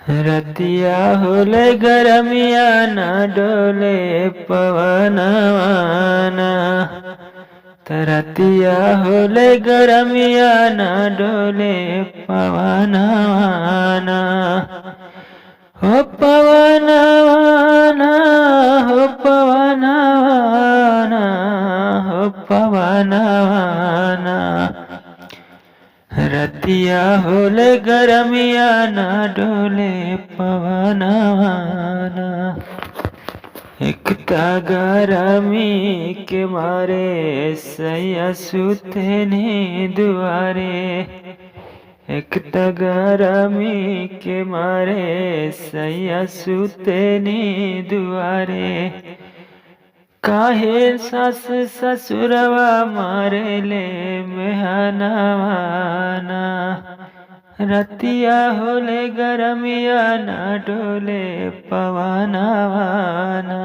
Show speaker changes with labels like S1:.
S1: रतिया होले गरमिया ना डोले पवनवाना। रतिया होले गरमिया ना डोले पवनवाना। हो पवनवाना, हो पवनवाना, हो पवनवाना। रतिया होले गरमिया ना डोले पवनवाना। एक गरमी के मारे सैया सुते ने दुआरे। एक गरमी के मारे सैया सुते ने दुआरे। काहे सास ससुरवा मारे ले मेहनवाना। रतिया होले गरमिया ना डोले पवनवाना।